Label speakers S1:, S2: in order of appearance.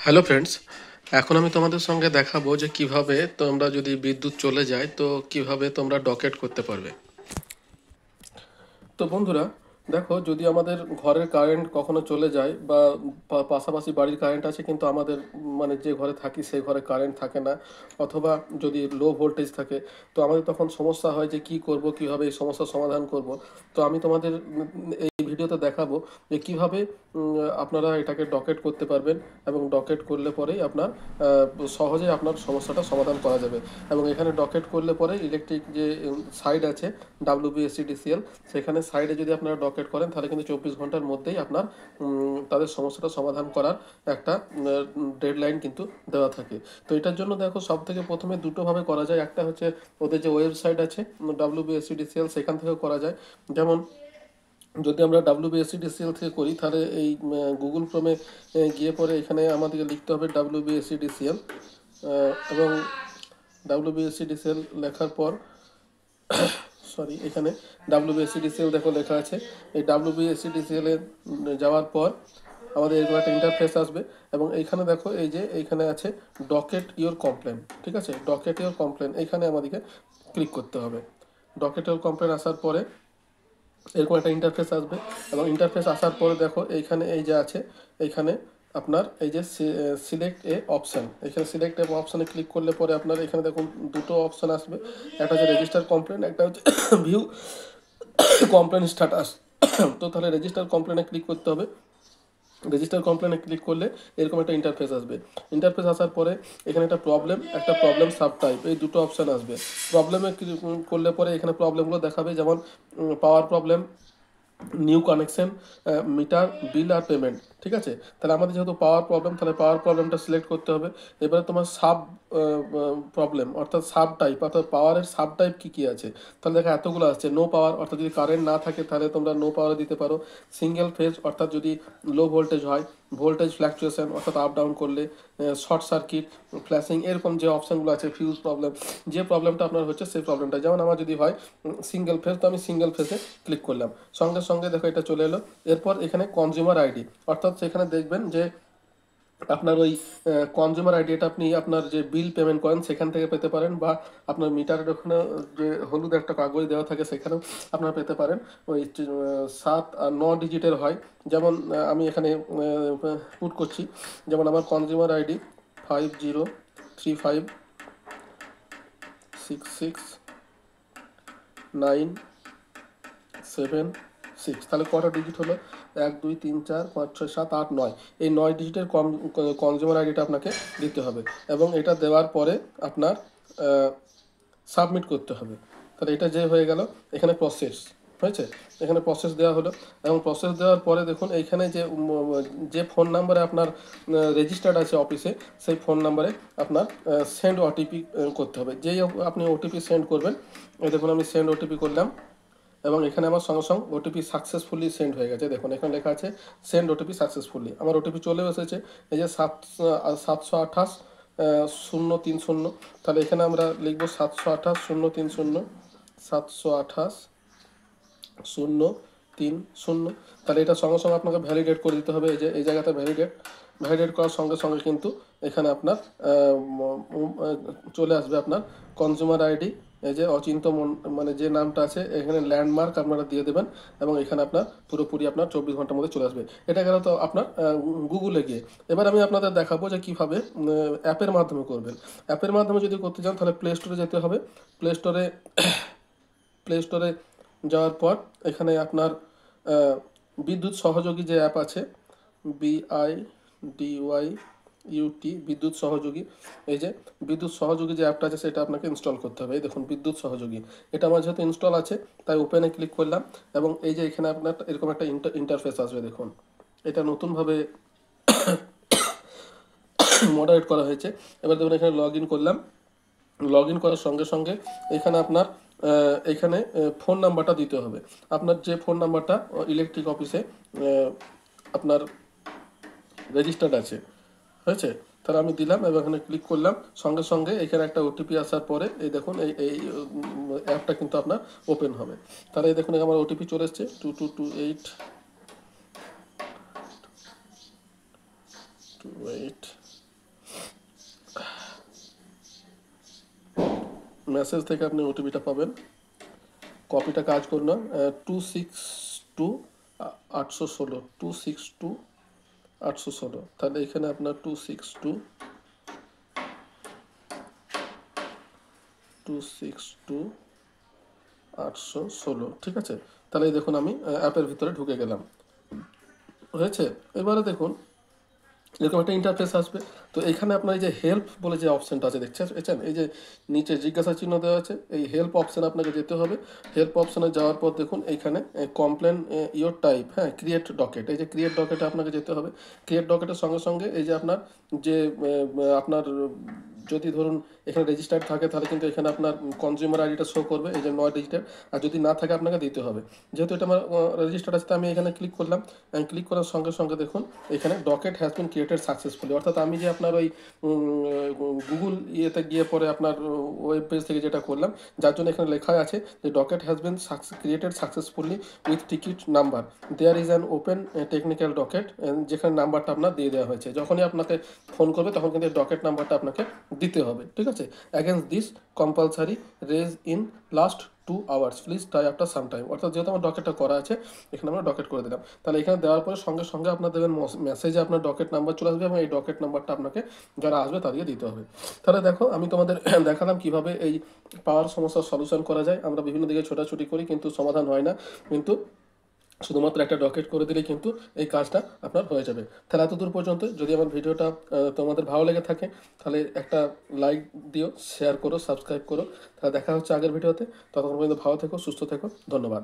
S1: Hello friends, এখন আমি তোমাদের সঙ্গে দেখাবো যে কিভাবে তোমরা যদি বিদ্যুৎ চলে যায় তো কিভাবে তোমরা ডকেট করতে পারবে। তো বন্ধুরা, দেখো, যদি আমাদের ঘরের কারেন্ট কখনো চলে যায় বা পাশাপাশি বাড়ির কারেন্ট আছে কিন্তু আমাদের মানে যে ঘরে থাকি সেই ঘরে কারেন্ট থাকে না, অথবা যদি লো ভোল্টেজ থাকে, তো আমাদের তখন সমস্যা হয় যে কি করব, কিভাবে এই সমস্যার সমাধান করব। তো আমি তোমাদের এই ভিডিওতে দেখাবো যে কিভাবে আপনারা এটাকে ডকেট করতে পারবেন, এবং ডকেট করলে পরেই আপনার সহজে আপনার সমস্যাটা সমাধান করা যাবে। এবং এখানে ডকেট করলে পরে ইলেকট্রিক যে সাইড আছে WBSCDCL, সেখানে সাইডে যদি আপনারা ডকেট করেন তাহলে কিন্তু 24 ঘন্টার মধ্যেই আপনার তাদের সমস্যাটা সমাধান করার একটা ডেডলাইন কিন্তু দেওয়া থাকে। তো এটার জন্য দেখো, সব থেকে প্রথমে দুটোভাবে করা যায়। একটা হচ্ছে ওদের যে ওয়েবসাইট আছে WBSCDCL, সেখান থেকেও করা যায়। যেমন যদি আমরা WBSCDCL থেকে করি তাহলে এই গুগল ক্রোমে গিয়ে পরে এখানে আমাদেরকে লিখতে হবে WBSCDCL, এবং WBSCDCL লেখার পর এখানে WBSCDCL দেখো লেখা আছে। এই WBSCDCL এ যাওয়ার পর আমাদের এরকম একটা ইন্টারফেস আসবে, এবং এইখানে দেখো এই যে এইখানে আছে ডকেট ইওর কমপ্লেন। ঠিক আছে, ডকেট ইওর কমপ্লেন এইখানে আমাদেরকে ক্লিক করতে হবে। ডকেট ইওর কমপ্লেন আসার পরে এরকম একটা ইন্টারফেস আসবে, এবং ইন্টারফেস আসার পরে দেখো এইখানে এই যে আছে, এইখানে আপনার এই যে সিলেক্ট এ অপশান, এখানে সিলেক্ট এ অপশানে ক্লিক করলে পরে আপনার এখানে দেখুন দুটো অপশান আসবে। একটা হচ্ছে রেজিস্টার কমপ্লেন, একটা হচ্ছে ভিউ কমপ্লেন স্ট্যাটাস। তো তাহলে রেজিস্টার কমপ্লেনে ক্লিক করতে হবে। রেজিস্টার কমপ্লেনে ক্লিক করলে এরকম একটা ইন্টারফেস আসবে। ইন্টারফেস আসার পরে এখানে একটা প্রবলেম সাব টাইপ, এই দুটো অপশান আসবে। প্রবলেমে ক্লিক করলে পরে এখানে প্রবলেমগুলো দেখাবে, যেমন power problem, new connection, meter, bill আর পেমেন্ট। ঠিক আছে, তাহলে আমাদের যেহেতু পাওয়ার প্রবলেম, তাহলে পাওয়ার প্রবলেমটা সিলেক্ট করতে হবে। এবারে তোমার সাব প্রবলেম অর্থাৎ সাব টাইপ, অর্থাৎ পাওয়ারের সাব টাইপ কী কী আছে, তাহলে দেখো এতগুলো আসছে। নো পাওয়ার অর্থাৎ যদি কারেন্ট না থাকে তাহলে তোমরা নো পাওয়ারে দিতে পারো। সিঙ্গেল ফেজ অর্থাৎ যদি লো ভোল্টেজ হয়, ভোল্টেজ ফ্ল্যাকচুয়েশন অর্থাৎ আপ ডাউন করলে, শর্ট সার্কিট, ফ্ল্যাশিং, এরকম যে অপশানগুলো আছে, ফিউজ প্রবলেম, যে প্রবলেমটা আপনার হচ্ছে সেই প্রবলেমটা। যেমন আমার যদি হয় সিঙ্গেল ফেজ, তো আমি সিঙ্গেল ফেজে ক্লিক করলাম, সঙ্গে সঙ্গে দেখো এটা চলে এলো। এরপর এখানে কনজিউমার আইডি, অর্থাৎ সেখানে দেখবেন যে আপনার ওই কনজিউমার আইডি, এটা আপনি আপনার যে বিল পেমেন্ট করেন সেখান থেকে পেতে পারেন, বা আপনার মিটারের ওখানে যে হলুদ একটা কাগজ দেওয়া থাকে সেখানেও আপনারা পেতে পারেন। ওই 7 আর 9 ডিজিটের হয়। যেমন আমি এখানে পুট করছি, যেমন আমার কনজিউমার আইডি 5035669776। তাহলে কটা ডিজিট হলো? 1 2 3 4 5 6 7 8 9, এই 9 ডিজিটের কনজিউমার আইডিটা আপনাকে দিতে হবে, এবং এটা দেওয়ার পরে আপনার সাবমিট করতে হবে। তাহলে এটা যে হয়ে গেল, এখানে প্রসেস হয়েছে, এখানে প্রসেস দেওয়া হলো। এবং প্রসেস দেওয়ার পরে দেখুন এইখানে যে ফোন নাম্বারে আপনার রেজিস্টার্ড আছে অফিসে, সেই ফোন নাম্বারে আপনার সেন্ড ওটিপি করতে হবে। যেই আপনি ওটিপি সেন্ড করবেন, এই দেখুন আমি সেন্ড ওটিপি করলাম, এবং এখানে আমার সঙ্গে সঙ্গে ওটিপি সাকসেসফুলি সেন্ড হয়ে গেছে। দেখুন এখানে লেখা আছে সেন্ড ওটিপি সাকসেসফুলি, আমার ওটিপি চলে এসেছে। এই যে 728 030। তাহলে এখানে আমরা লিখবো 728 030, 728 030। তাহলে এটা সঙ্গে সঙ্গে আপনাকে ভ্যালিডেট করে দিতে হবে। এই যে এই জায়গাতে ভ্যালিডেট করার সঙ্গে সঙ্গে কিন্তু এখানে আপনার চলে আসবে আপনার কনজিউমার আইডি। এই যে অচিন্ত মানে যে নামটা আছে এখানে ল্যান্ডমার্ক আপনারা দিয়ে দেবেন, এবং এখানে আপনার পুরোপুরি আপনার 24 ঘন্টার মধ্যে চলে আসবে। এটা গেল তো আপনার গুগলে গিয়ে। এবার আমি আপনাদের দেখাবো যে কীভাবে অ্যাপের মাধ্যমে করবেন। অ্যাপের মাধ্যমে যদি করতে চান তাহলে প্লে স্টোরে যেতে হবে। প্লে স্টোরে যাওয়ার পর এখানে আপনার বিদ্যুৎ সহযোগী যে অ্যাপ আছে, BIDYUT, বিদ্যুৎ সহযোগী, এই যে বিদ্যুৎ সহযোগী যে অ্যাপটা আছে সেটা আপনাকে ইনস্টল করতে হবে। এই দেখুন বিদ্যুৎ সহযোগী, এটা আমার যেহেতু ইনস্টল আছে তাই ওপেনে ক্লিক করলাম, এবং এই যে এখানে আপনার এরকম একটা ইন্টারফেস আসবে। দেখুন এটা নতুনভাবে মডারেট করা হয়েছে। এবার দেখুন এখানে লগ ইন করলাম। লগ ইন করার সঙ্গে সঙ্গে এখানে আপনার এখানে ফোন নাম্বারটা দিতে হবে, আপনার যে ফোন নাম্বারটা ইলেকট্রিক অফিসে আপনার রেজিস্টার্ড আছে। হয়েছে, তাহলে আমি দিলাম এবং এখানে ক্লিক করলাম। সঙ্গে সঙ্গে এখানে একটা ওটিপি আসার পরে এই দেখুন এই অ্যাপটা কিন্তু আপনার ওপেন হবে। তাহলে এই দেখুন আমার ওটিপি চলে এসছে 222828। মেসেজ থেকে আপনি ওটিপিটা পাবেন। কপিটা কাজ করুন না, 262 816, 262 816। তাহলে এখানে আপনার 262 816, ঠিক আছে। তাহলে এই দেখুন আমি অ্যাপের ভিতরে ঢুকে গেলাম, হয়েছে। এবারে দেখুন এরকম একটা ইন্টারফেস আসবে। তো এখানে আপনার এই যে হেল্প বলে যে অপশানটা আছে দেখছেন, এই যে নিচে জিজ্ঞাসা চিহ্ন দেওয়া আছে, এই হেল্প অপশানে আপনাকে যেতে হবে। হেল্প অপশানে যাওয়ার পর দেখুন এইখানে কমপ্লেন ইয়োর টাইপ, হ্যাঁ, ক্রিয়েট ডকেট, এই যে ক্রিয়েট ডকেটে আপনাকে যেতে হবে। ক্রিয়েট ডকেটের সঙ্গে সঙ্গে এই যে আপনার যে আপনার যদি ধরুন এখানে রেজিস্টার্ড থাকে তাহলে কিন্তু এখানে আপনার কনজিউমার আইডিটা শো করবে, এই যে 9 ডিজিটের। আর যদি না থাকে আপনাকে দিতে হবে। যেহেতু এটা আমার রেজিস্টার্ড আছে, আমি এখানে ক্লিক করলাম। ক্লিক করার সঙ্গে সঙ্গে দেখুন এখানে docket has been created successfully, অর্থাৎ আমি যে আপনার ওই গুগল ইয়েতে গিয়ে পরে আপনার ওয়েব পেজ থেকে যেটা করলাম, যার জন্য এখানে লেখা আছে যে docket has been created successfully with ticket number, there is an open technical docket, যেখানে নাম্বারটা আপনার দিয়ে দেওয়া হয়েছে। যখনই আপনাকে ফোন করবে তখন কিন্তু ডকেট নাম্বারটা আপনাকে দিতে হবে, ঠিক আছে। Against this compulsory raise in last 2 hours please try after some time, অর্থাৎ যেহেতু আমার ডকেটটা করা আছে এখানে আমরা ডকেট করে দিলাম। তাহলে এখানে দেওয়ার পরে সঙ্গে সঙ্গে আপনার দেবেন মেসেজে আপনার ডকেট নাম্বার চলে আসবে, এবং এই ডকেট নাম্বারটা আপনাকে যারা আসবে তাদেরকে দিতে হবে। তাহলে দেখো আমি তোমাদের দেখালাম কিভাবে এই পাওয়ার সমস্যার সলিউশন করা যায়। আমরা বিভিন্ন দিকে ছোটাছুটি করি কিন্তু সমাধান হয় না, কিন্তু শুধুমাত্র একটা ডকেট করে দিলে কিন্তু এই কাজটা আপনার হয়ে যাবে। তাহলে এতদূর পর্যন্ত যদি আমার ভিডিওটা তোমাদের ভালো লেগে থাকে তাহলে একটা লাইক দিও, শেয়ার করো, সাবস্ক্রাইব করো। তাহলে দেখা হচ্ছে আগের ভিডিওতে। ততক্ষণ পর্যন্ত ভালো থেকো, সুস্থ থেকো, ধন্যবাদ।